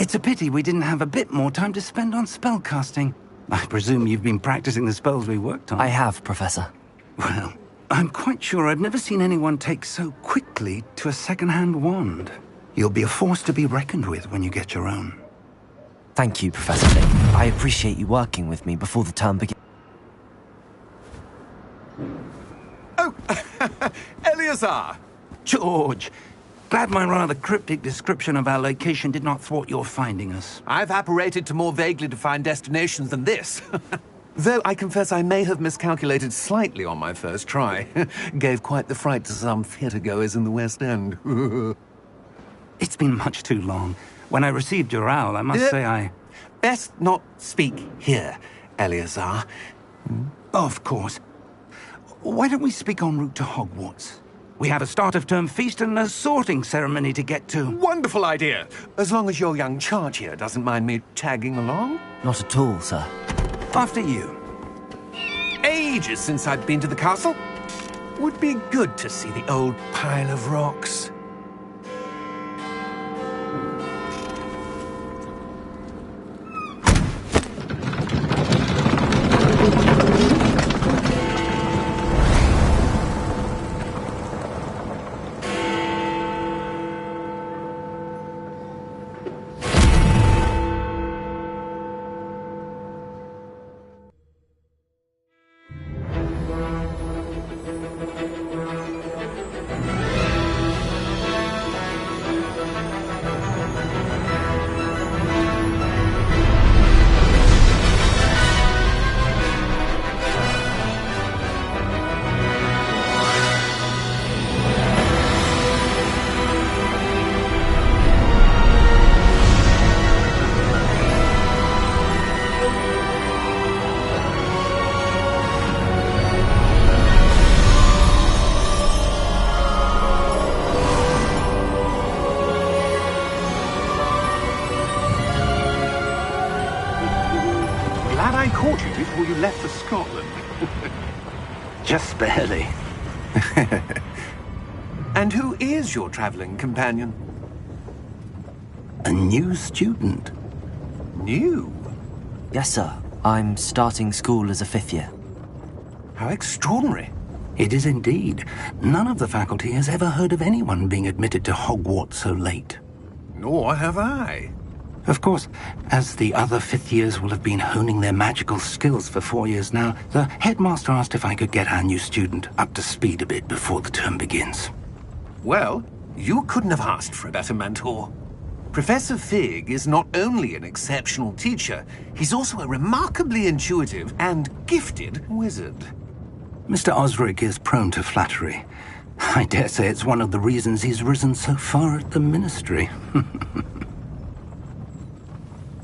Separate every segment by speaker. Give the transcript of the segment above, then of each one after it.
Speaker 1: It's a pity we didn't have a bit more time to spend on spellcasting. I presume you've been practicing the spells we worked on.
Speaker 2: I have, Professor.
Speaker 1: Well, I'm quite sure I've never seen anyone take so quickly to a second-hand wand. You'll be a force to be reckoned with when you get your own.
Speaker 2: Thank you, Professor Fig. I appreciate you working with me before the term begins.
Speaker 3: Oh, Eleazar!
Speaker 1: George! Glad my rather cryptic description of our location did not thwart your finding us.
Speaker 3: I've apparated to more vaguely defined destinations than this. Though I confess I may have miscalculated slightly on my first try. Gave quite the fright to some theatre-goers in the West End.
Speaker 1: It's been much too long. When I received your owl, I must say I...
Speaker 3: Best not speak here, Eleazar.
Speaker 1: Of course. Why don't we speak en route to Hogwarts? We have a start-of-term feast and a sorting ceremony to get to.
Speaker 3: Wonderful idea! As long as your young charge here doesn't mind me tagging along.
Speaker 2: Not at all, sir.
Speaker 1: After you.
Speaker 3: Ages since I've been to the castle. Would be good to see the old pile of rocks. Glad I caught you before you left for Scotland.
Speaker 1: Just barely.
Speaker 3: And who is your traveling companion?
Speaker 1: A new student.
Speaker 3: New?
Speaker 2: Yes, sir. I'm starting school as a 5th year.
Speaker 3: How extraordinary.
Speaker 1: It is indeed. None of the faculty has ever heard of anyone being admitted to Hogwarts so late.
Speaker 3: Nor have I.
Speaker 1: Of course, as the other 5th years will have been honing their magical skills for 4 years now, the headmaster asked if I could get our new student up to speed a bit before the term begins.
Speaker 3: Well, you couldn't have asked for a better mentor. Professor Fig is not only an exceptional teacher, he's also a remarkably intuitive and gifted wizard.
Speaker 1: Mr. Osric is prone to flattery. I dare say it's one of the reasons he's risen so far at the ministry.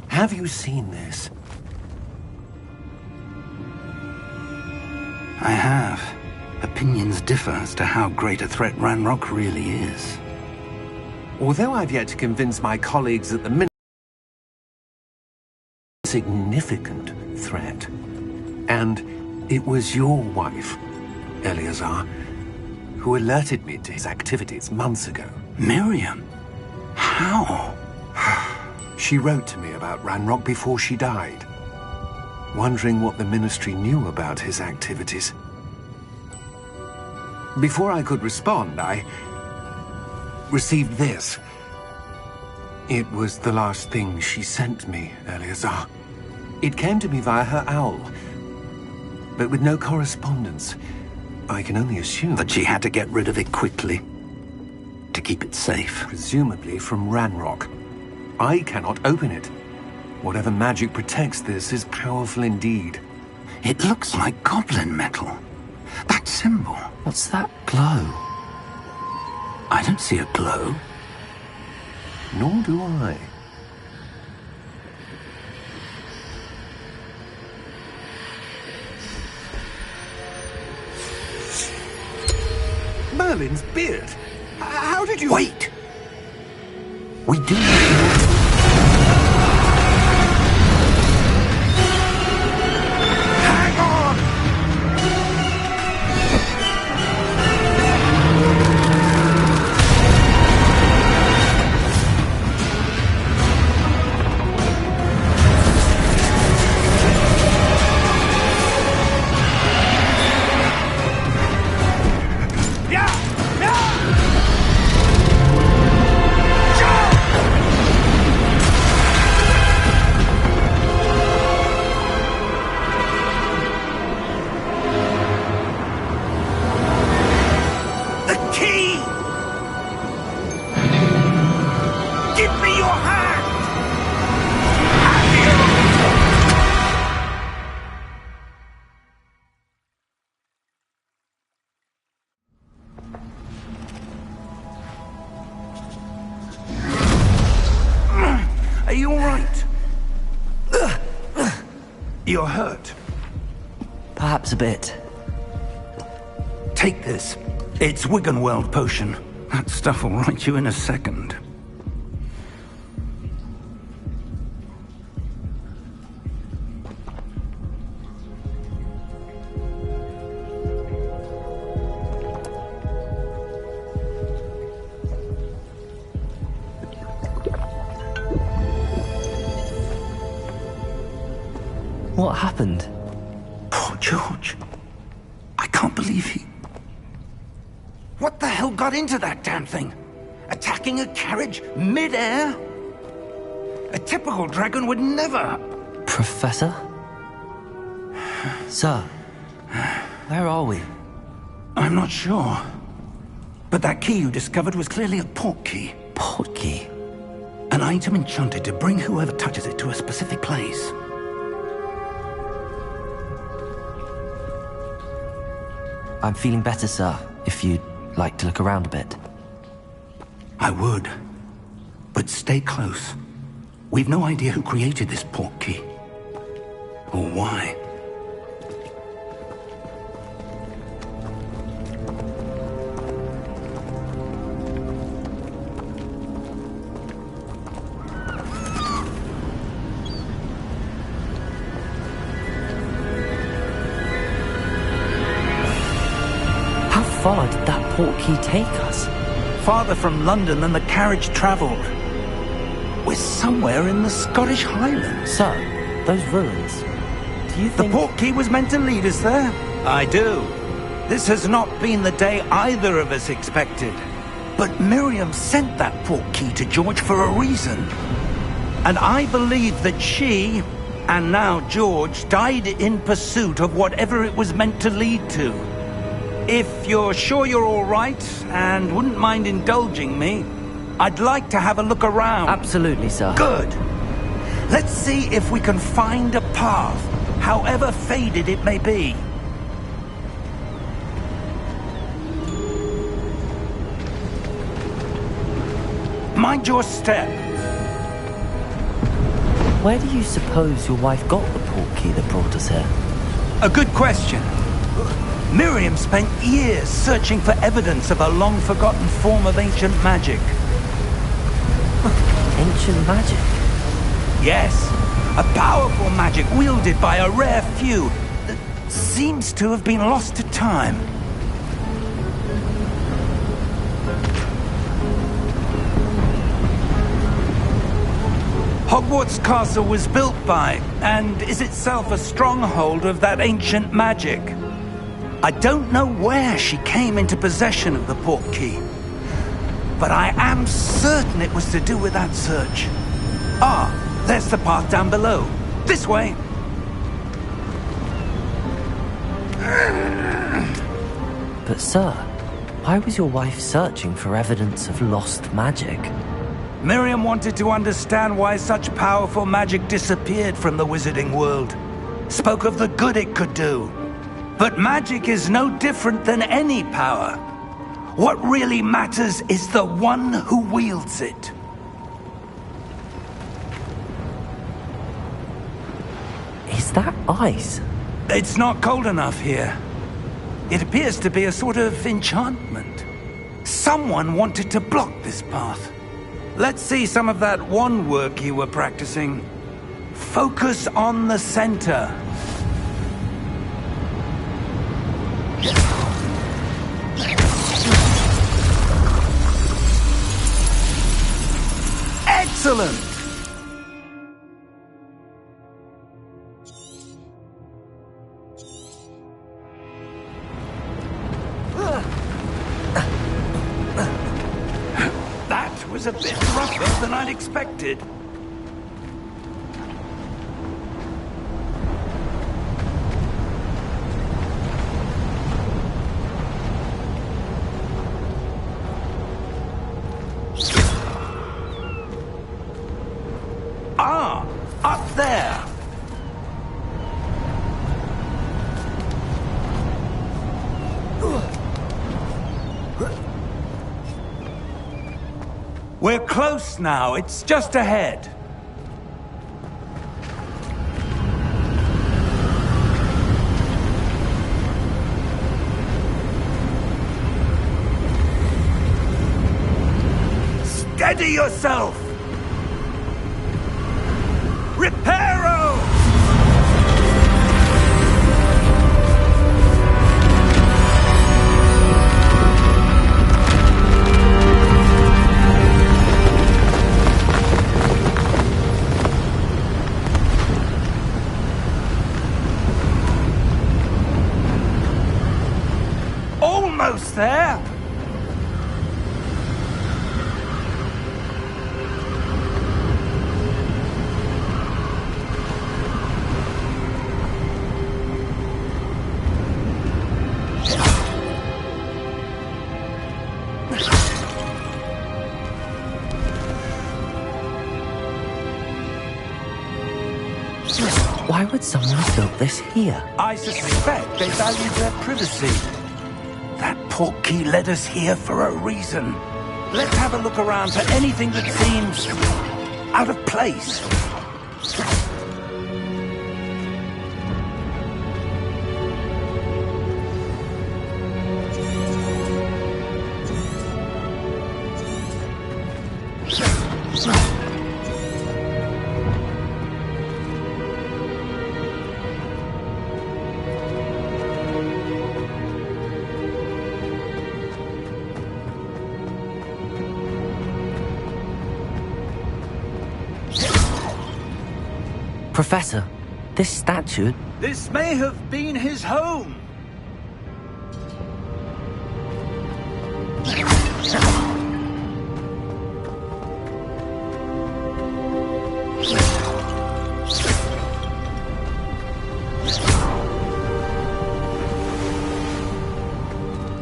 Speaker 3: Have you seen this?
Speaker 1: I have. Opinions differ as to how great a threat Ranrock really is.
Speaker 3: Although I've yet to convince my colleagues at the ministry, significant threat. And it was your wife, Eleazar, who alerted me to his activities months ago.
Speaker 1: Miriam? How?
Speaker 3: She wrote to me about Ranrock before she died, wondering what the Ministry knew about his activities. Before I could respond, I received this. It was the last thing she sent me, Eleazar. It came to me via her owl, but with no correspondence. I can only assume
Speaker 1: That she had to get rid of it quickly, to keep it safe.
Speaker 3: presumably from Ranrock. I cannot open it. Whatever magic protects this is powerful indeed.
Speaker 1: It looks like goblin metal. That symbol.
Speaker 2: What's that glow?
Speaker 1: I don't see a glow.
Speaker 3: Nor do I. Merlin's beard. How did you...
Speaker 1: Wait! We do...
Speaker 3: Hang on!
Speaker 1: hand! Are you all right? You're hurt.
Speaker 2: Perhaps a bit.
Speaker 1: Take this. It's Wiggenweld potion. That stuff will right you in a second.
Speaker 2: What happened?
Speaker 1: Poor George. I can't believe he... What the hell got into that damn thing? Attacking a carriage mid-air? A typical dragon would never...
Speaker 2: Professor? Sir, where are we?
Speaker 1: I'm not sure. But that key you discovered was clearly a port key.
Speaker 2: Port key?
Speaker 1: An item enchanted to bring whoever touches it to a specific place.
Speaker 2: I'm feeling better, sir, if you'd like to look around a bit.
Speaker 1: I would. But stay close. We've no idea who created this port key. Or why.
Speaker 2: How far did that port key take us?
Speaker 1: Farther from London than the carriage travelled. We're somewhere in the Scottish Highlands.
Speaker 2: Sir, those ruins. Do you
Speaker 1: The
Speaker 2: think...
Speaker 1: port key was meant to lead us there? I do. This has not been the day either of us expected. But Miriam sent that port key to George for a reason. And I believe that she, and now George, died in pursuit of whatever it was meant to lead to. If you're sure you're all right, and wouldn't mind indulging me, I'd like to have a look around.
Speaker 2: Absolutely, sir.
Speaker 1: Good. Let's see if we can find a path, however faded it may be. Mind your step.
Speaker 2: Where do you suppose your wife got the port key that brought us here?
Speaker 1: A good question. Miriam spent years searching for evidence of a long-forgotten form of ancient magic.
Speaker 2: Ancient magic?
Speaker 1: Yes, a powerful magic wielded by a rare few that seems to have been lost to time. Hogwarts Castle was built by, and is itself a stronghold of that ancient magic. I don't know where she came into possession of the port key, but I am certain it was to do with that search. Ah, there's the path down below. This way.
Speaker 2: But sir, why was your wife searching for evidence of lost magic?
Speaker 1: Miriam wanted to understand why such powerful magic disappeared from the wizarding world. Spoke of the good it could do. But magic is no different than any power. What really matters is the one who wields it.
Speaker 2: Is that ice?
Speaker 1: It's not cold enough here. It appears to be a sort of enchantment. Someone wanted to block this path. Let's see some of that wand work you were practicing. Focus on the center. Excellent! That was a bit rougher than I'd expected. there? We're close now. It's just ahead. Steady yourself! Reparo! Almost there!
Speaker 2: Why would someone have built this here?
Speaker 1: I suspect they valued their privacy. That portkey led us here for a reason. Let's have a look around for anything that seems out of place.
Speaker 2: Professor, this statue...
Speaker 1: This may have been his home.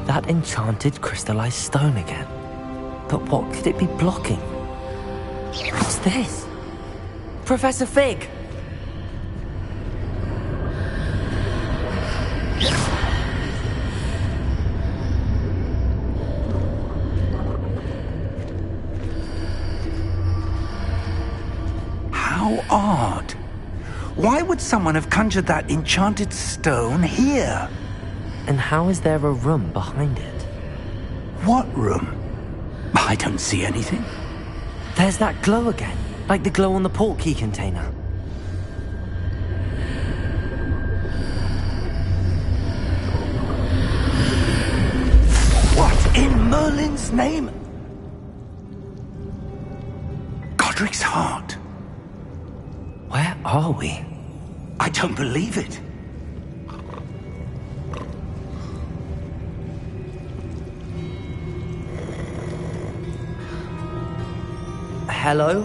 Speaker 2: That enchanted crystallized stone again. But what could it be blocking? What's this? Professor Fig!
Speaker 1: How odd. Why would someone have conjured that enchanted stone here?
Speaker 2: And how is there a room behind it?
Speaker 1: What room? I don't see anything.
Speaker 2: There's that glow again, like the glow on the portkey container.
Speaker 1: What in Merlin's name? Godric's heart.
Speaker 2: Where are we?
Speaker 1: I don't believe it.
Speaker 2: Hello?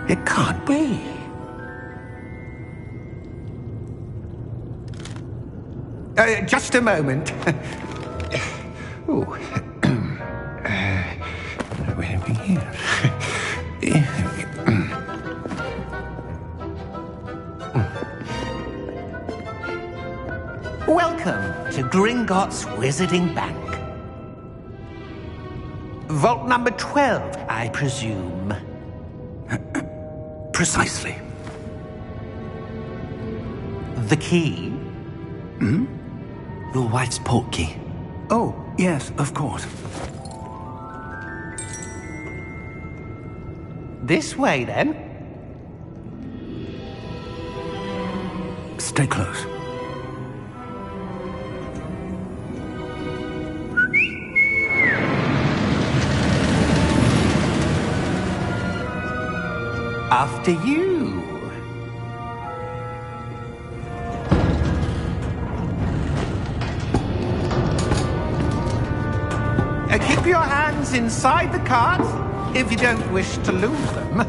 Speaker 1: It can't be.
Speaker 3: Just a moment. Oh. Where are we here?
Speaker 4: Welcome to Gringotts Wizarding Bank. Vault number 12, I presume.
Speaker 1: Precisely.
Speaker 4: The key?
Speaker 1: Hmm?
Speaker 2: Your wife's portkey.
Speaker 1: Oh, yes, of course.
Speaker 4: This way, then.
Speaker 1: Stay close.
Speaker 4: After you. your hands inside the cart if you don't wish to lose them.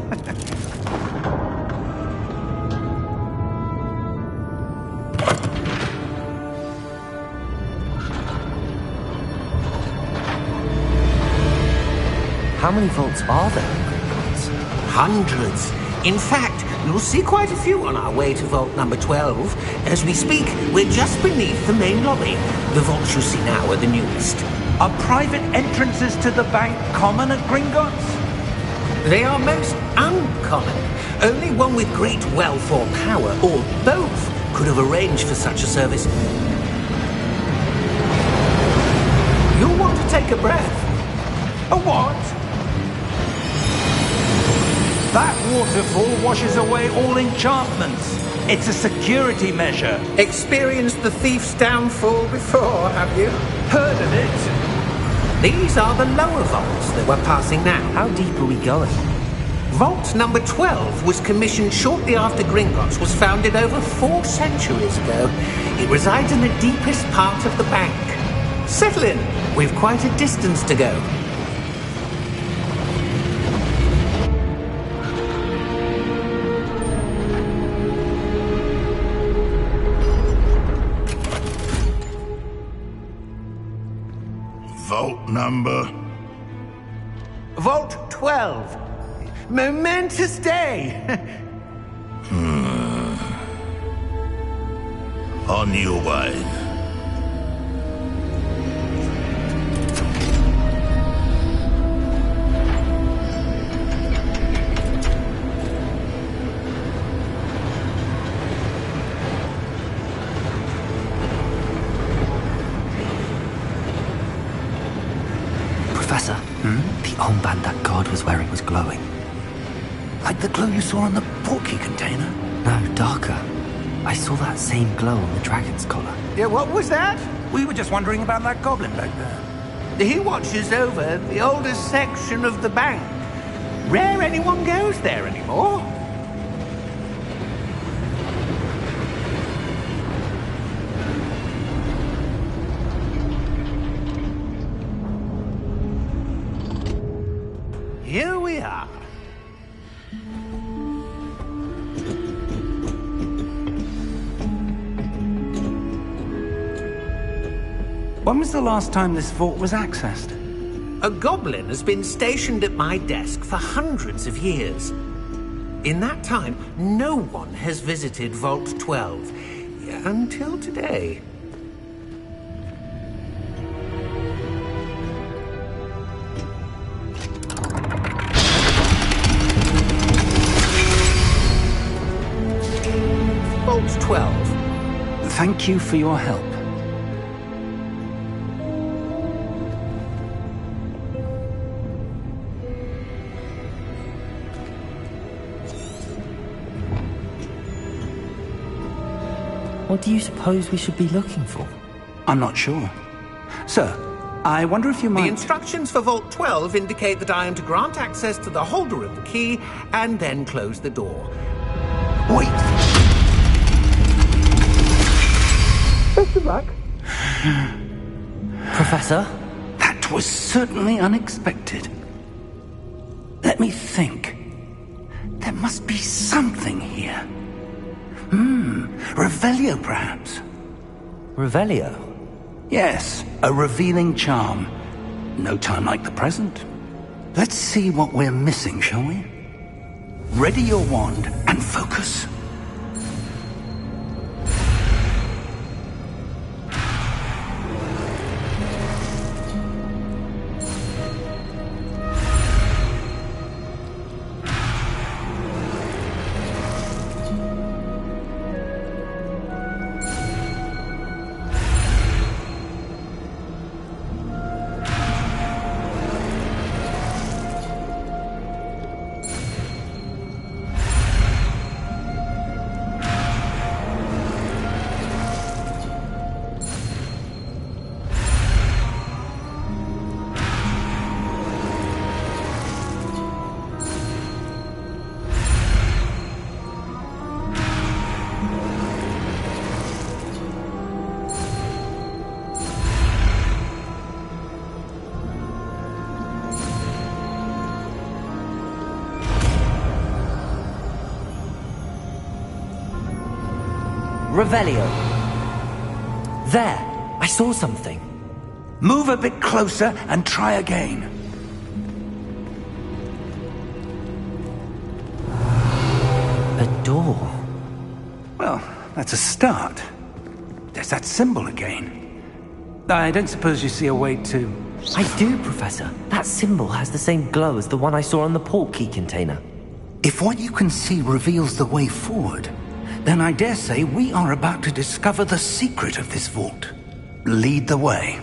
Speaker 2: How many vaults are there in Gringotts?
Speaker 5: Hundreds. In fact, you'll see quite a few on our way to vault number 12. As we speak, we're just beneath the main lobby. The vaults you see now are the newest.
Speaker 1: Are private entrances to the bank common at Gringotts?
Speaker 5: They are most uncommon. Only one with great wealth or power, or both, could have arranged for such a service. You'll want to take a breath.
Speaker 1: A what? That waterfall washes away all enchantments. It's a security measure.
Speaker 5: Experienced the thief's downfall before, have you?
Speaker 1: Heard of it?
Speaker 5: These are the lower vaults that we're passing now.
Speaker 2: How deep are we going?
Speaker 5: Vault number 12 was commissioned shortly after Gringotts was founded over 4 centuries ago. It resides in the deepest part of the bank. Settle in. We've quite a distance to go.
Speaker 6: Vault number?
Speaker 4: Vault 12. Momentous day.
Speaker 6: On your way.
Speaker 2: Professor, the armband that guard was wearing was glowing.
Speaker 1: Like the glow you saw on the portkey container?
Speaker 2: No, darker. I saw that same glow on the dragon's collar.
Speaker 4: Yeah, what was that?
Speaker 1: We were just wondering about that goblin back there.
Speaker 4: He watches over the oldest section of the bank. Rare anyone goes there anymore. Here we are.
Speaker 1: When was the last time this vault was accessed?
Speaker 5: A goblin has been stationed at my desk for hundreds of years. In that time, no one has visited Vault 12. Until today. Vault 12.
Speaker 1: Thank you for your help.
Speaker 2: What do you suppose we should be looking for?
Speaker 1: I'm not sure. Sir, I wonder if you might...
Speaker 5: The instructions for Vault 12 indicate that I am to grant access to the holder of the key and then close the door.
Speaker 1: Wait!
Speaker 5: Best of luck.
Speaker 2: Professor?
Speaker 1: That was certainly unexpected. Let me think. There must be something here. Revelio, perhaps?
Speaker 2: Revelio?
Speaker 1: Yes, a revealing charm. No time like the present. Let's see what we're missing, shall we? Ready your wand and focus.
Speaker 2: Revelio. There, I saw something.
Speaker 1: Move a bit closer and try again.
Speaker 2: A door.
Speaker 1: Well, that's a start. There's that symbol again. I don't suppose you see a way to...
Speaker 2: I do, Professor. That symbol has the same glow as the one I saw on the port key container.
Speaker 1: If what you can see reveals the way forward, then I dare say we are about to discover the secret of this vault. Lead the way.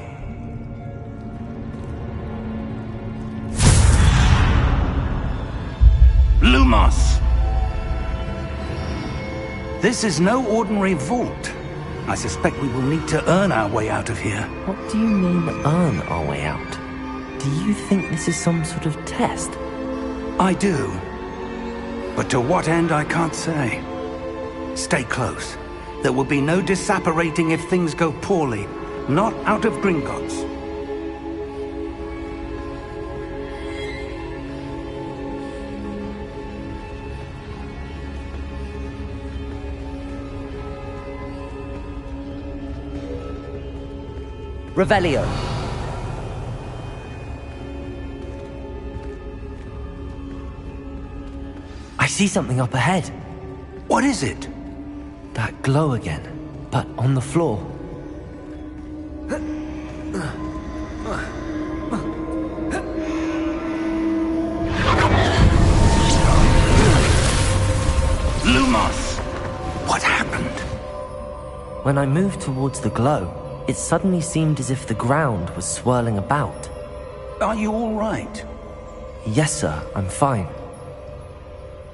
Speaker 1: Lumos! This is no ordinary vault. I suspect we will need to earn our way out of here.
Speaker 2: What do you mean, earn our way out? Do you think this is some sort of test?
Speaker 1: I do. But to what end, I can't say. Stay close. There will be no disapparating if things go poorly. Not out of Gringotts.
Speaker 2: Revelio. I see something up ahead.
Speaker 1: What is it?
Speaker 2: That glow again, but on the floor.
Speaker 1: Lumos! What happened?
Speaker 2: When I moved towards the glow, it suddenly seemed as if the ground was swirling about.
Speaker 1: Are you all right?
Speaker 2: Yes, sir, I'm fine.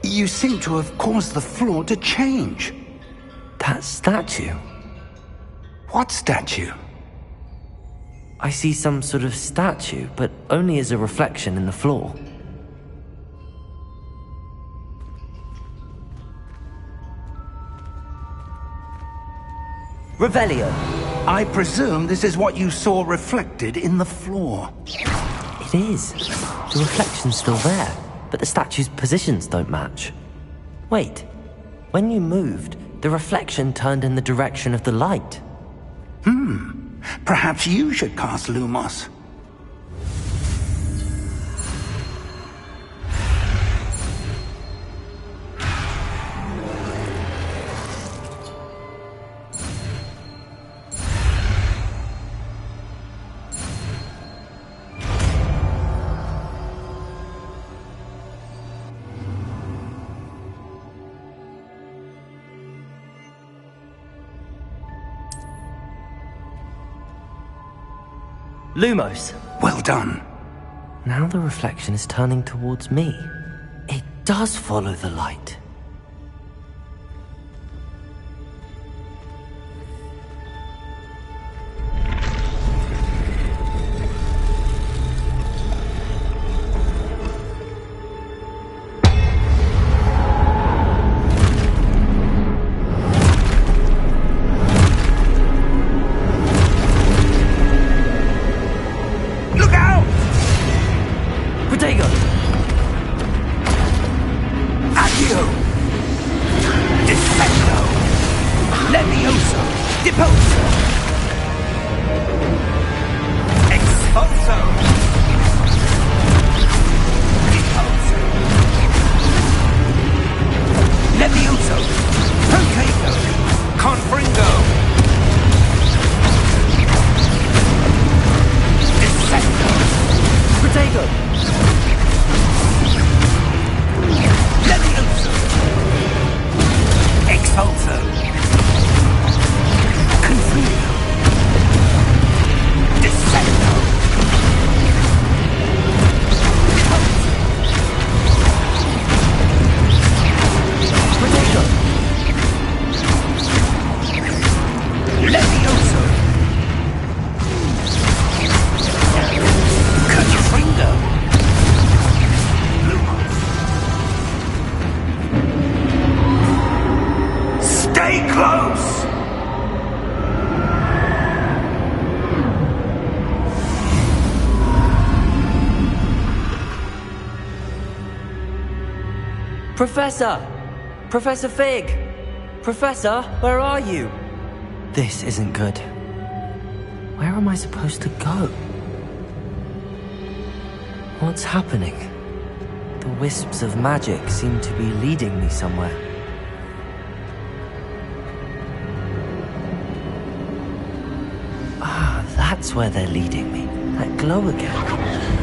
Speaker 1: You seem to have caused the floor to change.
Speaker 2: That statue.
Speaker 1: What statue?
Speaker 2: I see some sort of statue, but only as a reflection in the floor. Revelio.
Speaker 1: I presume this is what you saw reflected in the floor.
Speaker 2: It is. The reflection's still there, but the statue's positions don't match. Wait. When you moved, the reflection turned in the direction of the light.
Speaker 1: Perhaps you should cast Lumos.
Speaker 2: Lumos.
Speaker 1: Well done.
Speaker 2: Now the reflection is turning towards me. It does follow the light. Professor! Professor Fig! Professor, where are you? This isn't good. Where am I supposed to go? What's happening? The wisps of magic seem to be leading me somewhere. Ah, that's where they're leading me. That glow again.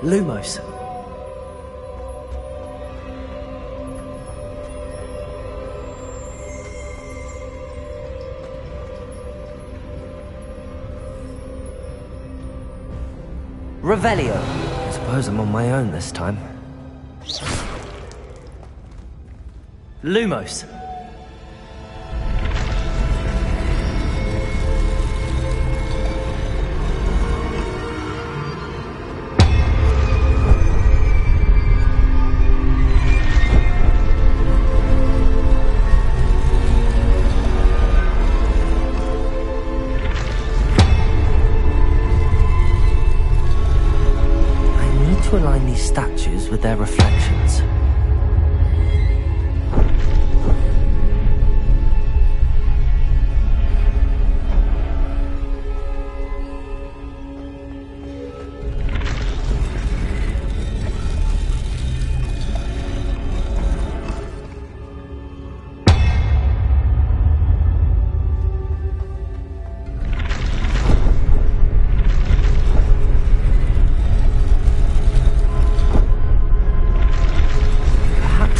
Speaker 2: Lumos. Revelio. I suppose I'm on my own this time. Lumos. To align these statues with their reflections.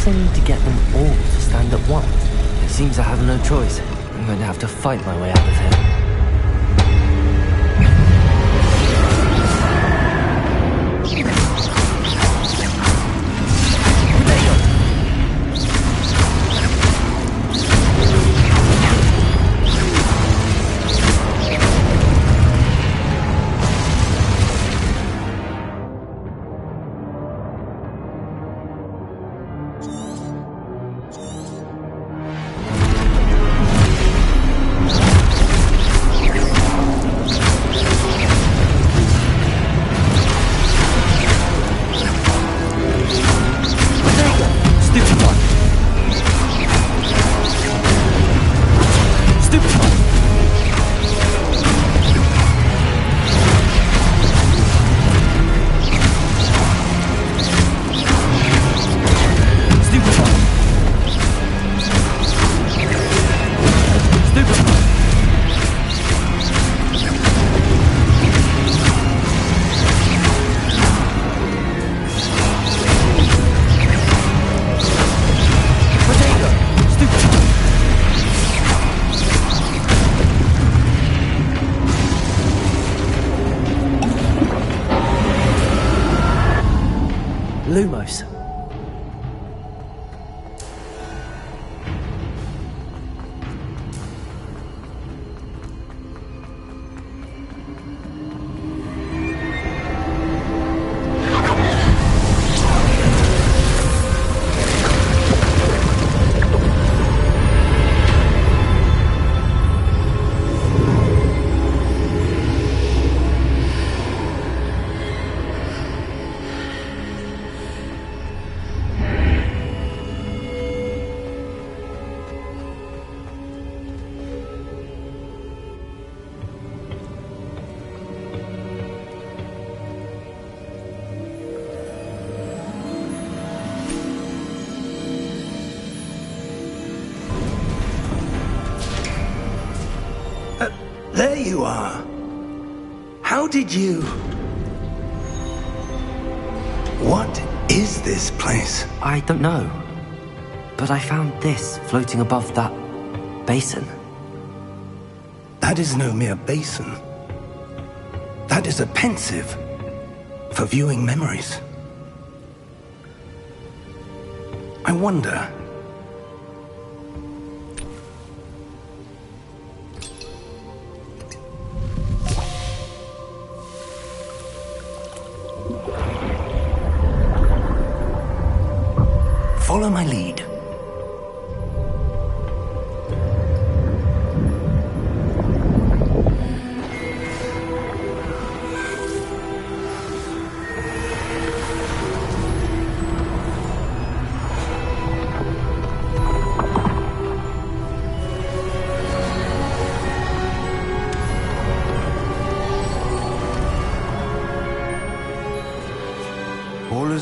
Speaker 2: I need to get them all to stand at once. It seems I have no choice. I'm going to have to fight my way out of here. Lumos.
Speaker 1: There you are. How did you... What is this place?
Speaker 2: I don't know. But I found this floating above that basin.
Speaker 1: That is no mere basin. That is a pensive for viewing memories. I wonder... Follow my lead.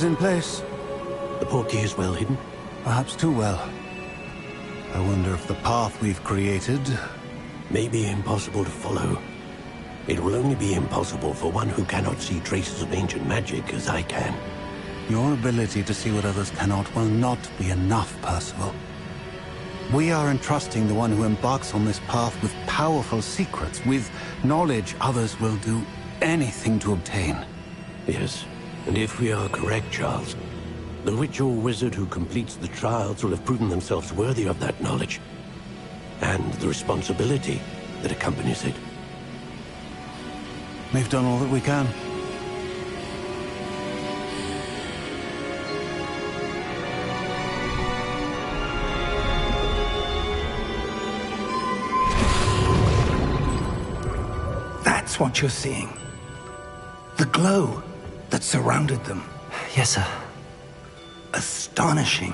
Speaker 7: is in place.
Speaker 8: The portkey is well hidden?
Speaker 7: Perhaps too well. I wonder if the path we've created...
Speaker 8: may be impossible to follow. It will only be impossible for one who cannot see traces of ancient magic as I can.
Speaker 7: Your ability to see what others cannot will not be enough, Percival. We are entrusting the one who embarks on this path with powerful secrets, with knowledge others will do anything to obtain.
Speaker 8: Yes, and if we are correct, Charles, the witch or wizard who completes the trials will have proven themselves worthy of that knowledge, and the responsibility that accompanies it.
Speaker 7: We've done all that we can.
Speaker 1: That's what you're seeing. The glow that surrounded them.
Speaker 2: Yes, sir.
Speaker 1: Astonishing.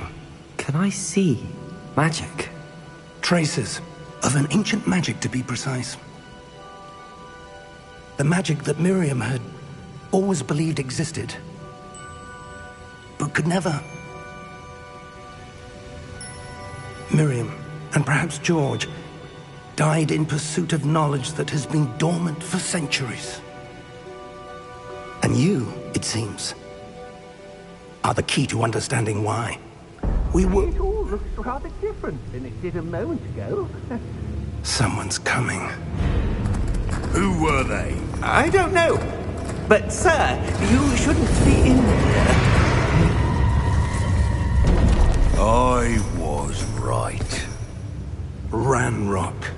Speaker 2: Can I see magic?
Speaker 1: Traces of an ancient magic, to be precise. The magic that Miriam had always believed existed, but could never. Miriam, and perhaps George, died in pursuit of knowledge that has been dormant for centuries. And you, it seems, are the key to understanding why.
Speaker 5: It all looks rather different than it did a moment ago.
Speaker 1: Someone's coming.
Speaker 6: Who were they?
Speaker 5: I don't know. But, sir, you shouldn't be in here.
Speaker 6: I was right.
Speaker 1: Ranrock.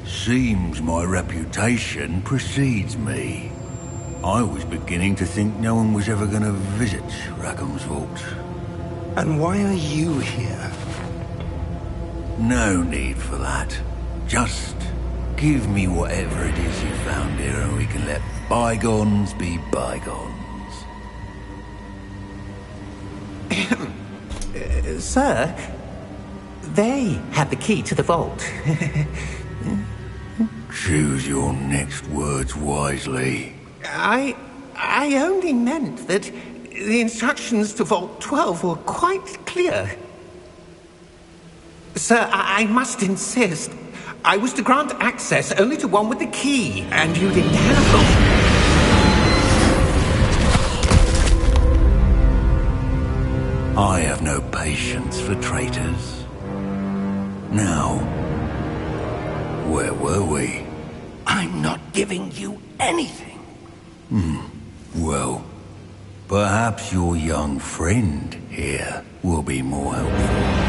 Speaker 6: Seems my reputation precedes me. I was beginning to think no one was ever going to visit Rackham's vault.
Speaker 1: And why are you here?
Speaker 6: No need for that. Just give me whatever it is you found here and we can let bygones be bygones.
Speaker 5: Sir, they have the key to the vault.
Speaker 6: Choose your next words wisely.
Speaker 5: I only meant that the instructions to Vault 12 were quite clear. Sir, I must insist. I was to grant access only to one with the key, and you didn't have them.
Speaker 6: I have no patience for traitors. Now, where were we?
Speaker 1: I'm not giving you anything.
Speaker 6: Well, perhaps your young friend here will be more helpful.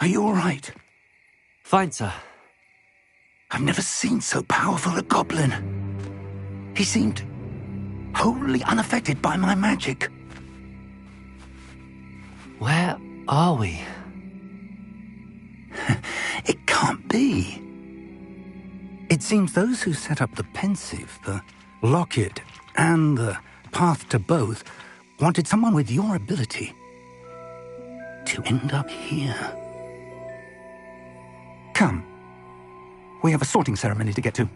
Speaker 1: Are you all right?
Speaker 2: Fine, sir.
Speaker 1: I've never seen so powerful a goblin. He seemed wholly unaffected by my magic.
Speaker 2: Where are we?
Speaker 1: It can't be. It seems those who set up the pensive, the locket, and the path to both wanted someone with your ability to end up here. Come. We have a sorting ceremony to get to.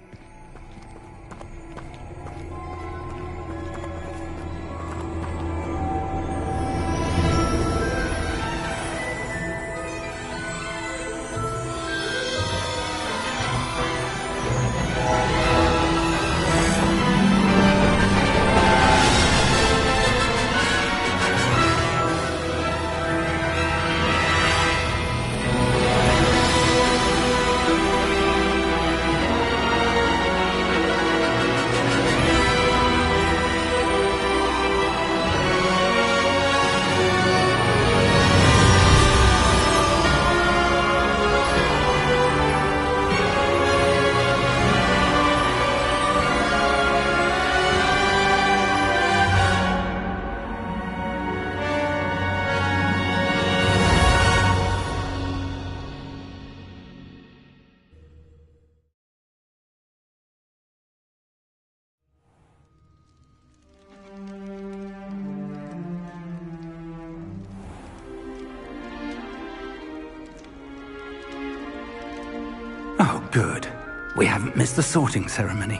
Speaker 1: Good. We haven't missed the sorting ceremony.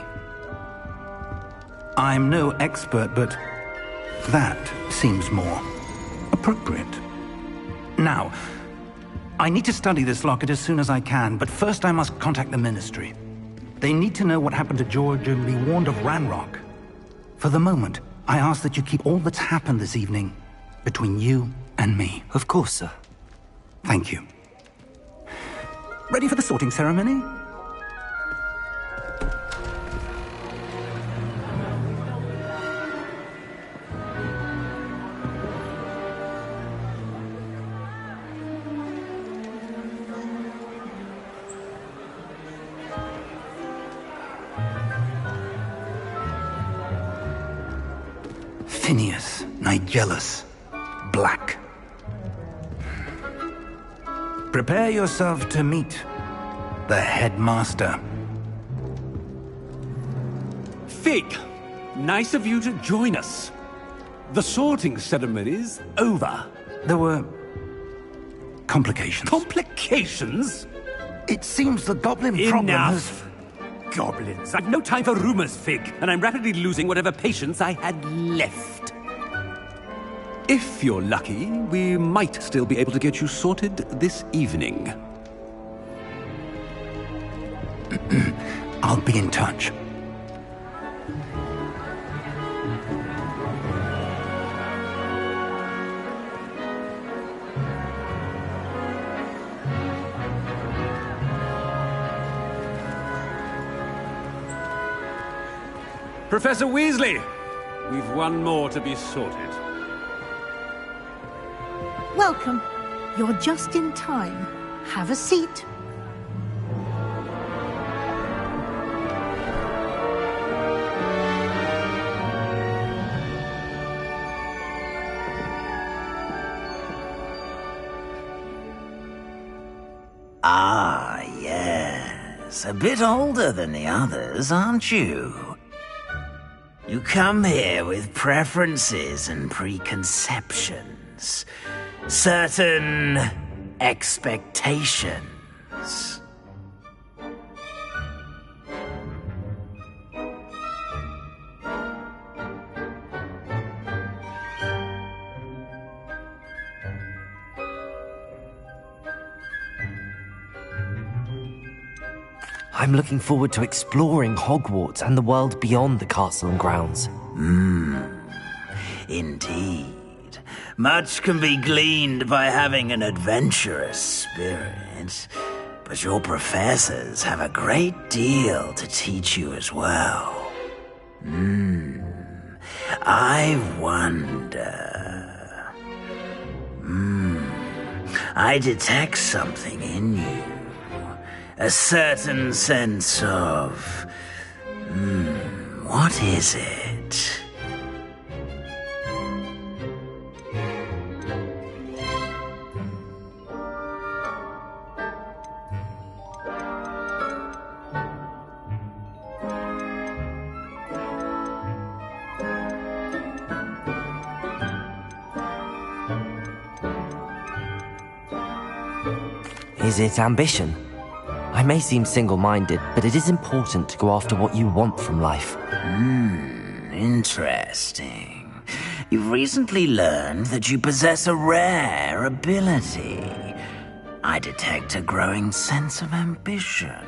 Speaker 1: I'm no expert, but that seems more appropriate. Now, I need to study this locket as soon as I can, but first I must contact the Ministry. They need to know what happened to George and be warned of Ranrock. For the moment, I ask that you keep all that's happened this evening between you and me.
Speaker 2: Of course, sir.
Speaker 1: Thank you. Ready for the sorting ceremony? Phineas, Nigellus, Black. Prepare yourself to meet the headmaster.
Speaker 9: Fig, nice of you to join us. The sorting ceremony's over.
Speaker 1: There were complications.
Speaker 9: Complications?
Speaker 1: It seems the goblin problem has...
Speaker 9: Enough! Goblins. I've no time for rumors, Fig, and I'm rapidly losing whatever patience I had left. If you're lucky, we might still be able to get you sorted this evening.
Speaker 1: I'll be in touch.
Speaker 9: Professor Weasley, we've one more to be sorted.
Speaker 10: Welcome. You're just in time. Have a seat.
Speaker 11: Ah, yes. A bit older than the others, aren't you? You come here with preferences and preconceptions. Certain expectations.
Speaker 2: I'm looking forward to exploring Hogwarts and the world beyond the castle and grounds.
Speaker 11: Indeed. Much can be gleaned by having an adventurous spirit, but your professors have a great deal to teach you as well. I wonder... I detect something in you. A certain sense of... what is it?
Speaker 2: Is it ambition? I may seem single-minded, but it is important to go after what you want from life.
Speaker 11: Interesting. You've recently learned that you possess a rare ability. I detect a growing sense of ambition,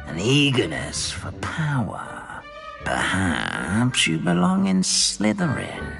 Speaker 11: an eagerness for power. Perhaps you belong in Slytherin.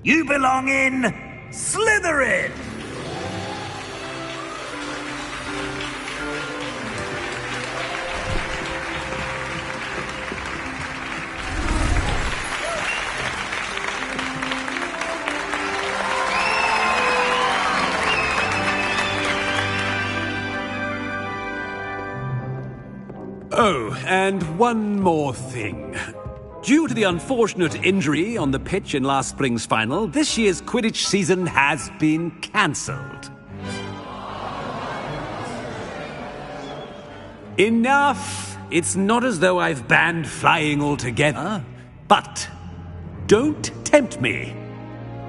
Speaker 11: You belong in Slytherin!
Speaker 9: Oh, and one more thing. Due to the unfortunate injury on the pitch in last spring's final, this year's Quidditch season has been cancelled. Enough! It's not as though I've banned flying altogether. But don't tempt me.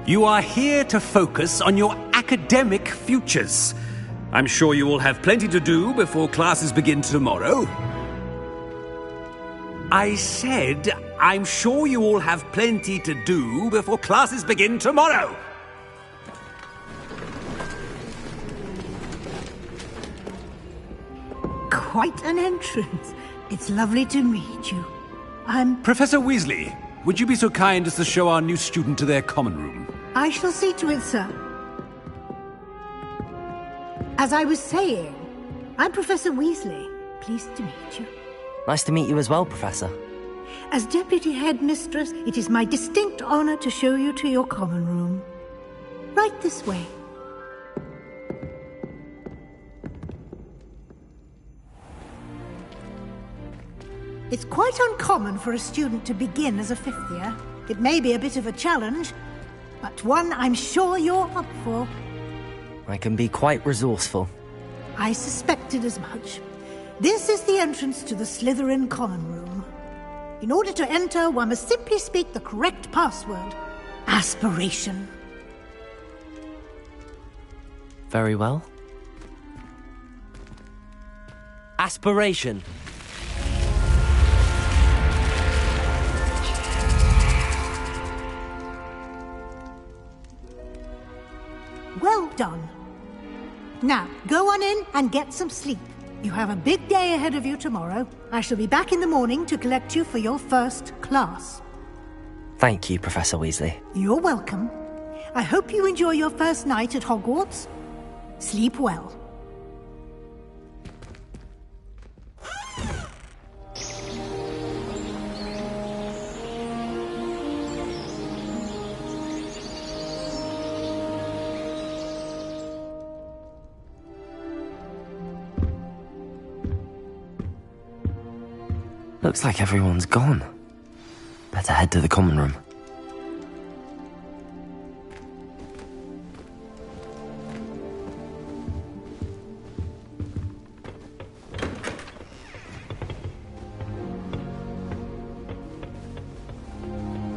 Speaker 9: You are here to focus on your academic futures. I'm sure you will have plenty to do before classes begin tomorrow. I said, I'm sure you all have plenty to do before classes begin tomorrow.
Speaker 10: Quite an entrance. It's lovely to meet you. I'm...
Speaker 9: Professor Weasley, would you be so kind as to show our new student to their common room?
Speaker 10: I shall see to it, sir. As I was saying, I'm Professor Weasley. Pleased to meet you.
Speaker 2: Nice to meet you as well, Professor.
Speaker 10: As Deputy Headmistress, it is my distinct honor to show you to your common room. Right this way. It's quite uncommon for a student to begin as a fifth year. It may be a bit of a challenge, but one I'm sure you're up for.
Speaker 2: I can be quite resourceful.
Speaker 10: I suspected as much. This is the entrance to the Slytherin common room. In order to enter, one must simply speak the correct password. Aspiration.
Speaker 2: Very well. Aspiration.
Speaker 10: Well done. Now, go on in and get some sleep. You have a big day ahead of you tomorrow. I shall be back in the morning to collect you for your first class.
Speaker 2: Thank you, Professor Weasley.
Speaker 10: You're welcome. I hope you enjoy your first night at Hogwarts. Sleep well.
Speaker 2: Looks like everyone's gone. Better head to the common room.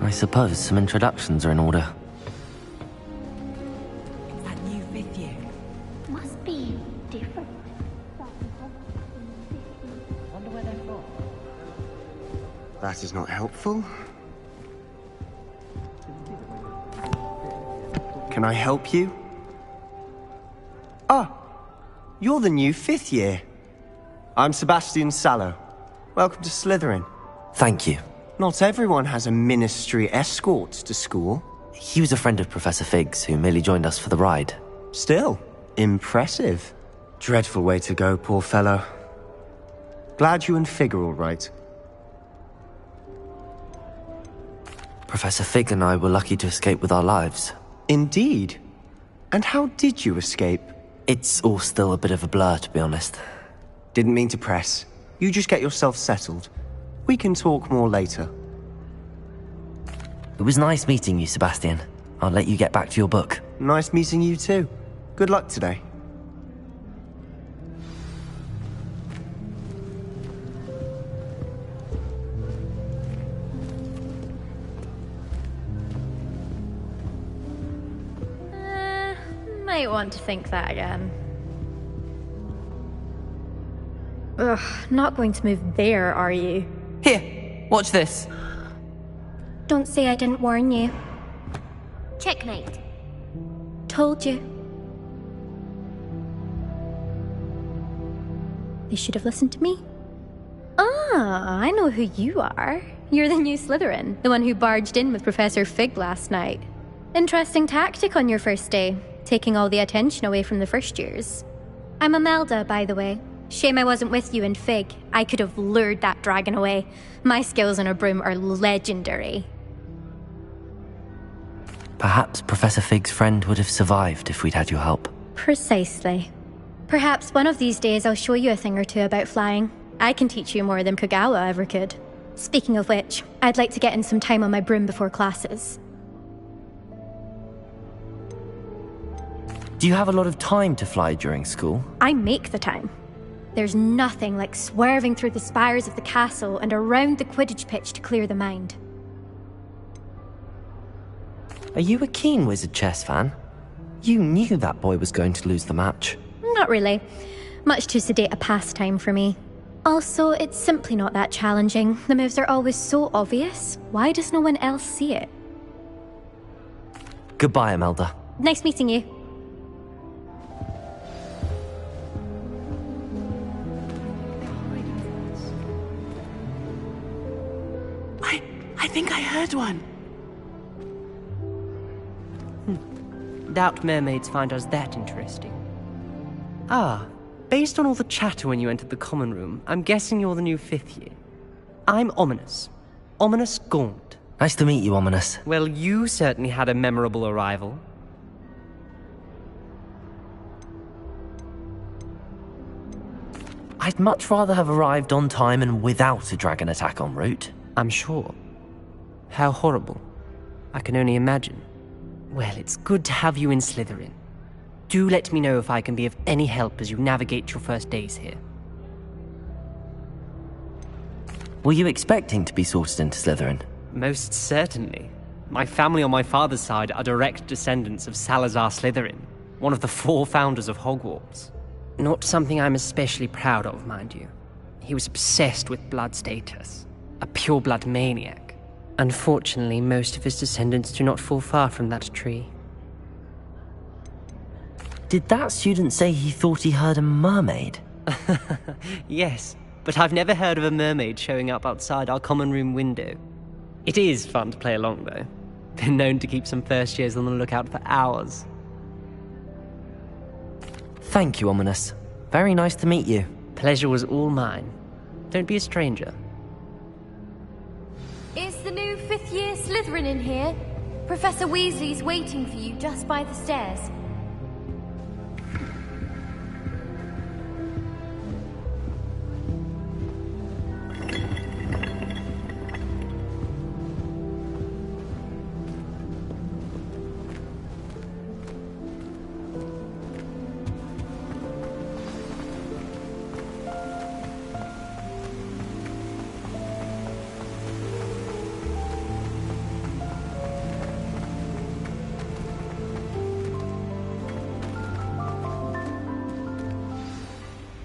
Speaker 2: I suppose some introductions are in order.
Speaker 12: It's that new fifth year.
Speaker 13: Must be different.
Speaker 12: Wonder where they're from.
Speaker 14: That is not helpful. Can I help you? Ah, you're the new fifth year. I'm Sebastian Sallow. Welcome to Slytherin.
Speaker 2: Thank you.
Speaker 14: Not everyone has a ministry escort to school.
Speaker 2: He was a friend of Professor Fig's who merely joined us for the ride.
Speaker 14: Still, impressive. Dreadful way to go, poor fellow. Glad you and Fig are all right.
Speaker 2: Professor Fig and I were lucky to escape with our lives.
Speaker 14: Indeed. And how did you escape?
Speaker 2: It's all still a bit of a blur, to be honest.
Speaker 14: Didn't mean to press. You just get yourself settled. We can talk more later.
Speaker 2: It was nice meeting you, Sebastian. I'll let you get back to your book.
Speaker 14: Nice meeting you too. Good luck today.
Speaker 13: Might want to think that again. Ugh, not going to move there, are you?
Speaker 2: Here, watch this.
Speaker 13: Don't say I didn't warn you.
Speaker 15: Checkmate.
Speaker 13: Told you. They should have listened to me. Ah, I know who you are. You're the new Slytherin, the one who barged in with Professor Fig last night. Interesting tactic on your first day, taking all the attention away from the first years. I'm Imelda, by the way. Shame I wasn't with you in Fig. I could have lured that dragon away. My skills on a broom are legendary.
Speaker 2: Perhaps Professor Fig's friend would have survived if we'd had your help.
Speaker 13: Precisely. Perhaps one of these days I'll show you a thing or two about flying. I can teach you more than Kogawa ever could. Speaking of which, I'd like to get in some time on my broom before classes.
Speaker 2: Do you have a lot of time to fly during school?
Speaker 13: I make the time. There's nothing like swerving through the spires of the castle and around the Quidditch pitch to clear the mind.
Speaker 2: Are you a keen Wizard chess fan? You knew that boy was going to lose the match.
Speaker 13: Not really. Much too sedate a pastime for me. Also, it's simply not that challenging. The moves are always so obvious. Why does no one else see it?
Speaker 2: Goodbye, Imelda.
Speaker 13: Nice meeting you.
Speaker 16: I think I heard one. Doubt mermaids find us that interesting. Ah, based on all the chatter when you entered the common room, I'm guessing you're the new 5th year. I'm Ominous. Ominous Gaunt.
Speaker 2: Nice to meet you, Ominous.
Speaker 16: Well, you certainly had a memorable arrival.
Speaker 2: I'd much rather have arrived on time and without a dragon attack en route.
Speaker 16: I'm sure. How horrible. I can only imagine. Well, it's good to have you in Slytherin. Do let me know if I can be of any help as you navigate your first days here.
Speaker 2: Were you expecting to be sorted into Slytherin?
Speaker 16: Most certainly. My family on my father's side are direct descendants of Salazar Slytherin, one of the 4 founders of Hogwarts. Not something I'm especially proud of, mind you. He was obsessed with blood status. A pure-blood maniac. Unfortunately, most of his descendants do not fall far from that tree.
Speaker 2: Did that student say he thought he heard a mermaid?
Speaker 16: Yes, but I've never heard of a mermaid showing up outside our common room window. It is fun to play along, though. Been known to keep some first years on the lookout for hours.
Speaker 2: Thank you, Ominous. Very nice to meet you.
Speaker 16: Pleasure was all mine. Don't be a stranger.
Speaker 15: Is the new 5th year Slytherin in here? Professor Weasley's waiting for you just by the stairs.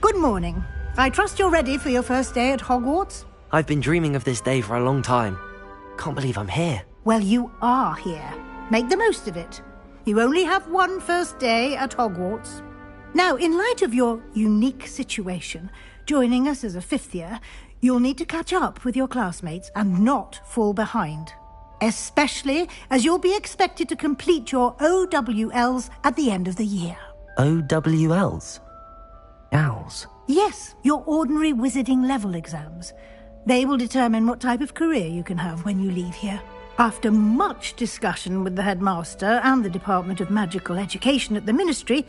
Speaker 10: Good morning. I trust you're ready for your first day at Hogwarts?
Speaker 2: I've been dreaming of this day for a long time. Can't believe I'm here.
Speaker 10: Well, you are here. Make the most of it. You only have one first day at Hogwarts. Now, in light of your unique situation, joining us as a 5th year, you'll need to catch up with your classmates and not fall behind. Especially as you'll be expected to complete your OWLs at the end of the year.
Speaker 2: OWLs? Owls?
Speaker 10: Yes, your ordinary wizarding level exams. They will determine what type of career you can have when you leave here. After much discussion with the headmaster and the Department of Magical Education at the Ministry,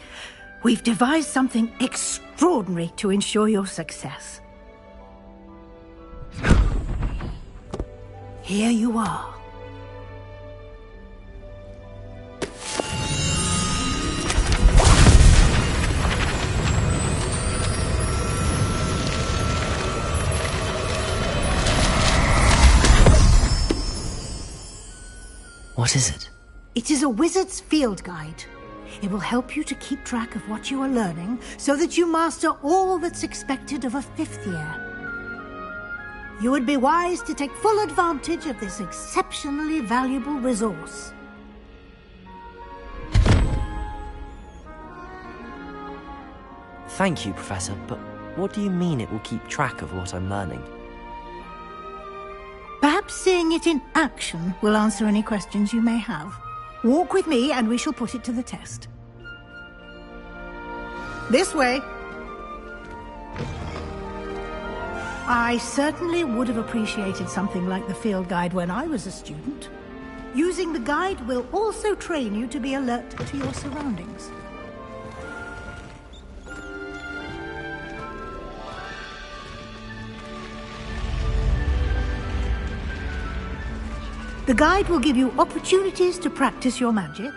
Speaker 10: we've devised something extraordinary to ensure your success. Here you are.
Speaker 2: What is it?
Speaker 10: It is a wizard's field guide. It will help you to keep track of what you are learning so that you master all that's expected of a 5th year. You would be wise to take full advantage of this exceptionally valuable resource.
Speaker 2: Thank you, Professor, but what do you mean it will keep track of what I'm learning?
Speaker 10: Perhaps seeing it in action will answer any questions you may have. Walk with me and we shall put it to the test. This way. I certainly would have appreciated something like the field guide when I was a student. Using the guide will also train you to be alert to your surroundings. The guide will give you opportunities to practice your magic.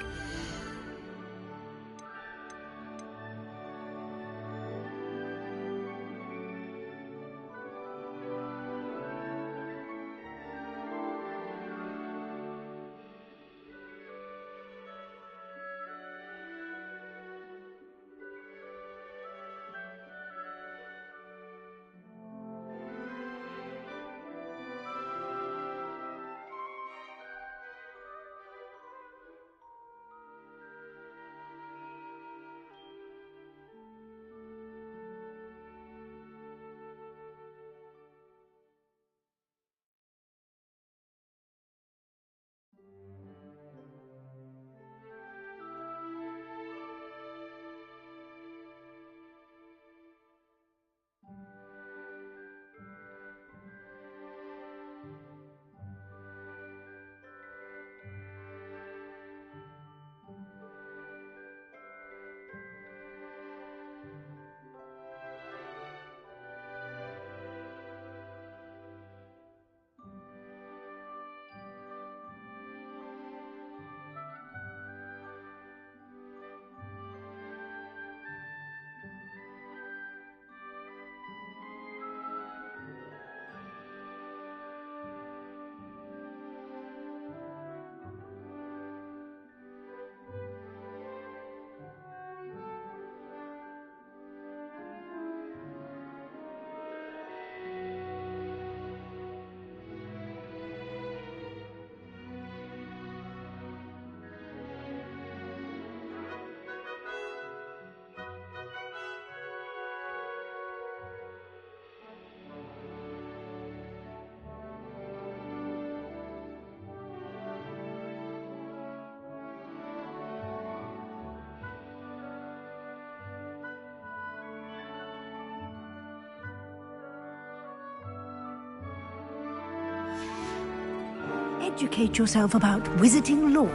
Speaker 10: Educate yourself about wizarding lore.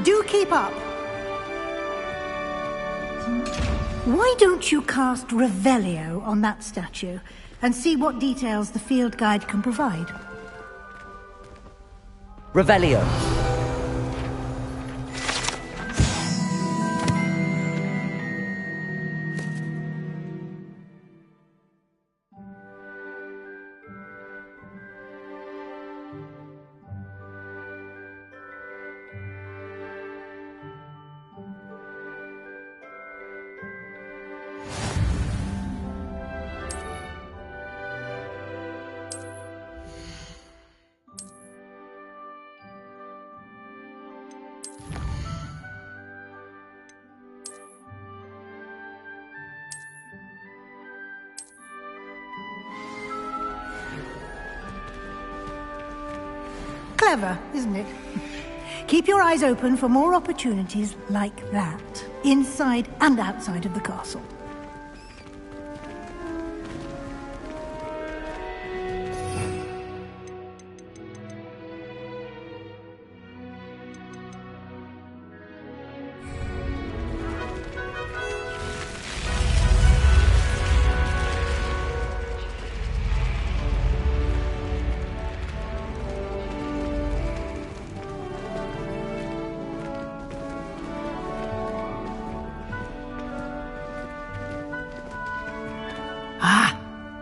Speaker 10: Do keep up. Why don't you cast Revelio on that statue and see what details the field guide can provide?
Speaker 2: Revelio.
Speaker 10: Clever, isn't it? Keep your eyes open for more opportunities like that, inside and outside of the castle.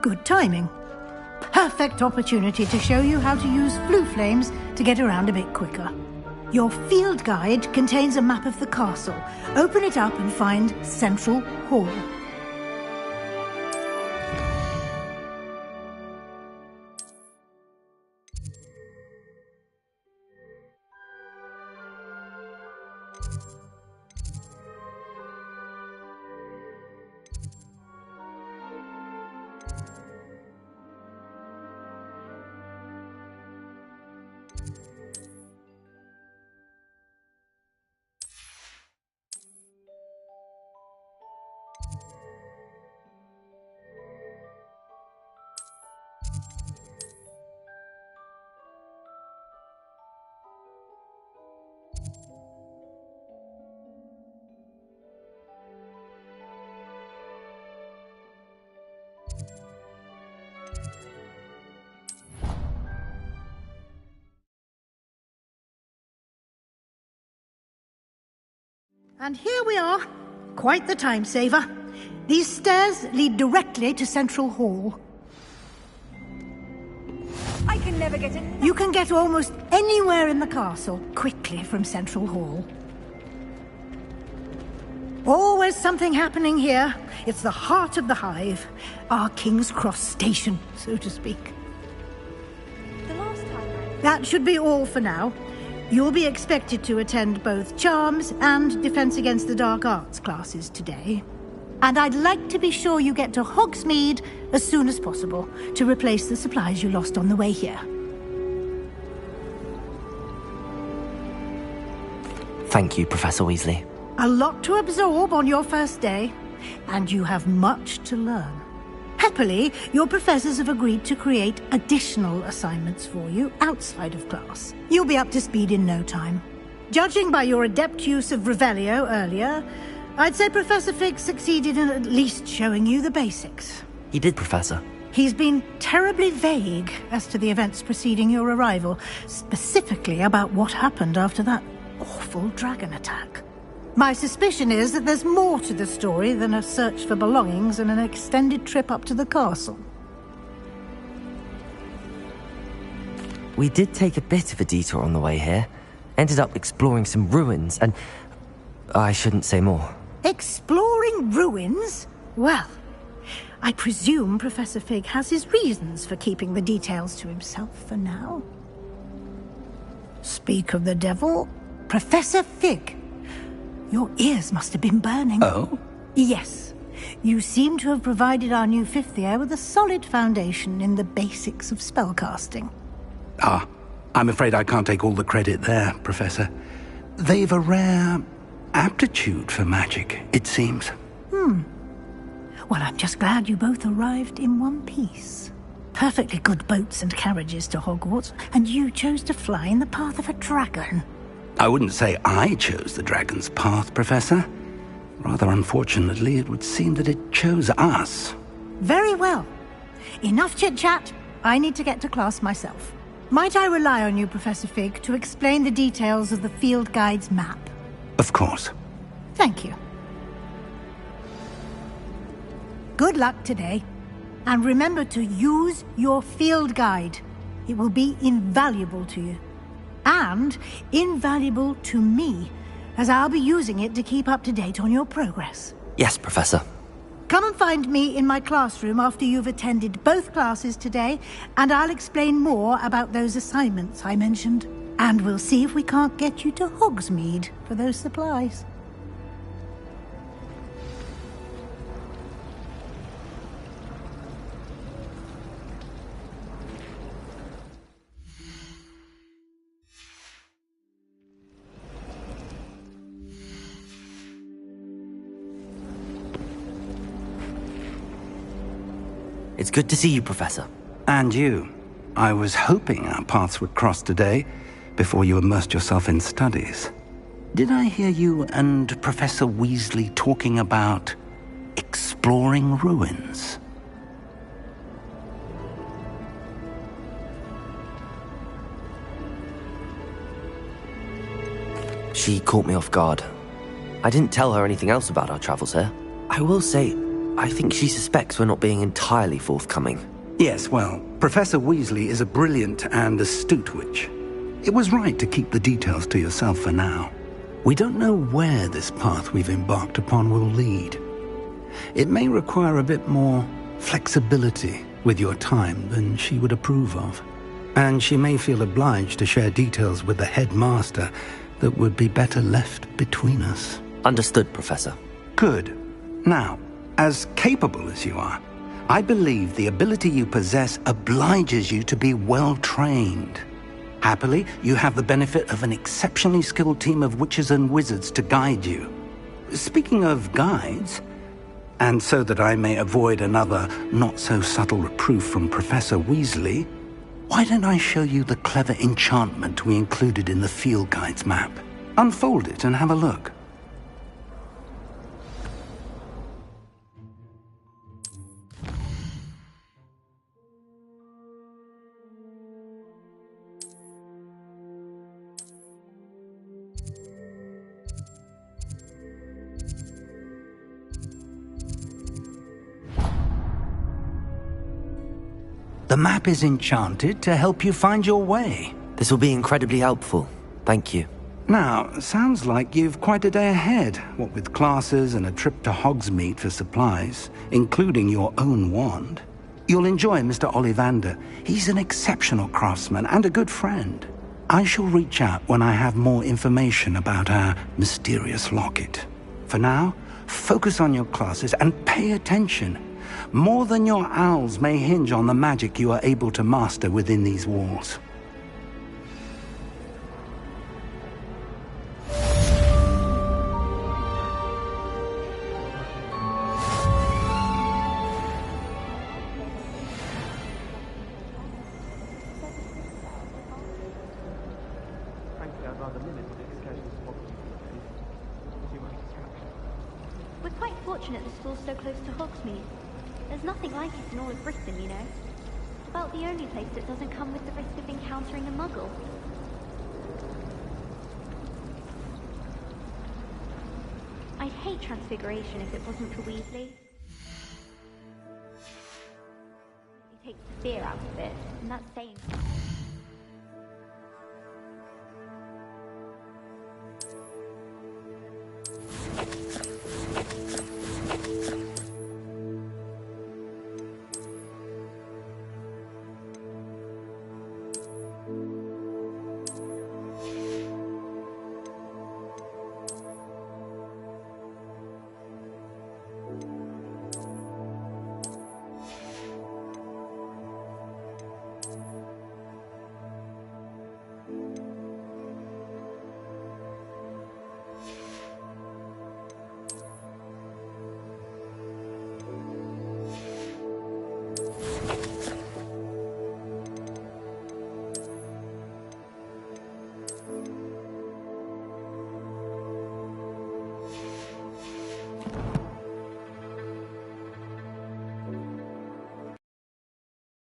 Speaker 10: Good timing. Perfect opportunity to show you how to use blue flames to get around a bit quicker. Your field guide contains a map of the castle. Open it up and find Central Hall. And here we are. Quite the time saver. These stairs lead directly to Central Hall.
Speaker 12: I can never get in.
Speaker 10: You can get almost anywhere in the castle quickly from Central Hall. Always something happening here. It's the heart of the hive. Our King's Cross station, so to speak. That should be all for now. You'll be expected to attend both Charms and Defense Against the Dark Arts classes today. And I'd like to be sure you get to Hogsmeade as soon as possible to replace the supplies you lost on the way here.
Speaker 2: Thank you, Professor Weasley.
Speaker 10: A lot to absorb on your first day, and you have much to learn. Happily, your professors have agreed to create additional assignments for you outside of class. You'll be up to speed in no time. Judging by your adept use of Revelio earlier, I'd say Professor Fig succeeded in at least showing you the basics.
Speaker 2: He did, Professor.
Speaker 10: He's been terribly vague as to the events preceding your arrival, specifically about what happened after that awful dragon attack. My suspicion is that there's more to the story than a search for belongings and an extended trip up to the castle.
Speaker 2: We did take a bit of a detour on the way here. Ended up exploring some ruins and... I shouldn't say more.
Speaker 10: Exploring ruins? Well, I presume Professor Fig has his reasons for keeping the details to himself for now. Speak of the devil, Professor Fig. Your ears must have been burning.
Speaker 6: Oh?
Speaker 10: Yes. You seem to have provided our new fifth year with a solid foundation in the basics of spellcasting.
Speaker 1: Ah, I'm afraid I can't take all the credit there, Professor. They've a rare aptitude for magic, it seems.
Speaker 10: Well, I'm just glad you both arrived in one piece. Perfectly good boats and carriages to Hogwarts, and you chose to fly in the path of a dragon.
Speaker 1: I wouldn't say I chose the dragon's path, Professor. Rather unfortunately, it would seem that it chose us.
Speaker 10: Very well. Enough chit-chat. I need to get to class myself. Might I rely on you, Professor Fig, to explain the details of the field guide's map?
Speaker 1: Of course.
Speaker 10: Thank you. Good luck today. And remember to use your field guide. It will be invaluable to you. And invaluable to me, as I'll be using it to keep up to date on your progress.
Speaker 2: Yes, Professor.
Speaker 10: Come and find me in my classroom after you've attended both classes today, and I'll explain more about those assignments I mentioned. And we'll see if we can't get you to Hogsmeade for those supplies.
Speaker 2: It's good to see you, Professor.
Speaker 1: And you. I was hoping our paths would cross today, before you immersed yourself in studies. Did I hear you and Professor Weasley talking about exploring ruins?
Speaker 2: She caught me off guard. I didn't tell her anything else about our travels here. I will say, I think she suspects we're not being entirely forthcoming.
Speaker 1: Yes, well, Professor Weasley is a brilliant and astute witch. It was right to keep the details to yourself for now. We don't know where this path we've embarked upon will lead. It may require a bit more flexibility with your time than she would approve of. And she may feel obliged to share details with the headmaster that would be better left between us.
Speaker 2: Understood, Professor.
Speaker 1: Good. Now, as capable as you are, I believe the ability you possess obliges you to be well-trained. Happily, you have the benefit of an exceptionally skilled team of witches and wizards to guide you. Speaking of guides, and so that I may avoid another not-so-subtle reproof from Professor Weasley, why don't I show you the clever enchantment we included in the field guide's map? Unfold it and have a look. The map is enchanted to help you find your way.
Speaker 2: This will be incredibly helpful. Thank you.
Speaker 1: Now, sounds like you've quite a day ahead, what with classes and a trip to Hogsmeade for supplies, including your own wand. You'll enjoy Mr. Ollivander. He's an exceptional craftsman and a good friend. I shall reach out when I have more information about our mysterious locket. For now, focus on your classes and pay attention. More than your owls may hinge on the magic you are able to master within these walls.
Speaker 17: We're quite fortunate the school's so close to Hogsmeade. There's nothing like it in all of Britain, you know. About the only place that doesn't come with the risk of encountering a muggle. I'd hate Transfiguration if it wasn't for Weasley. He takes the fear out of it, and that's saying something.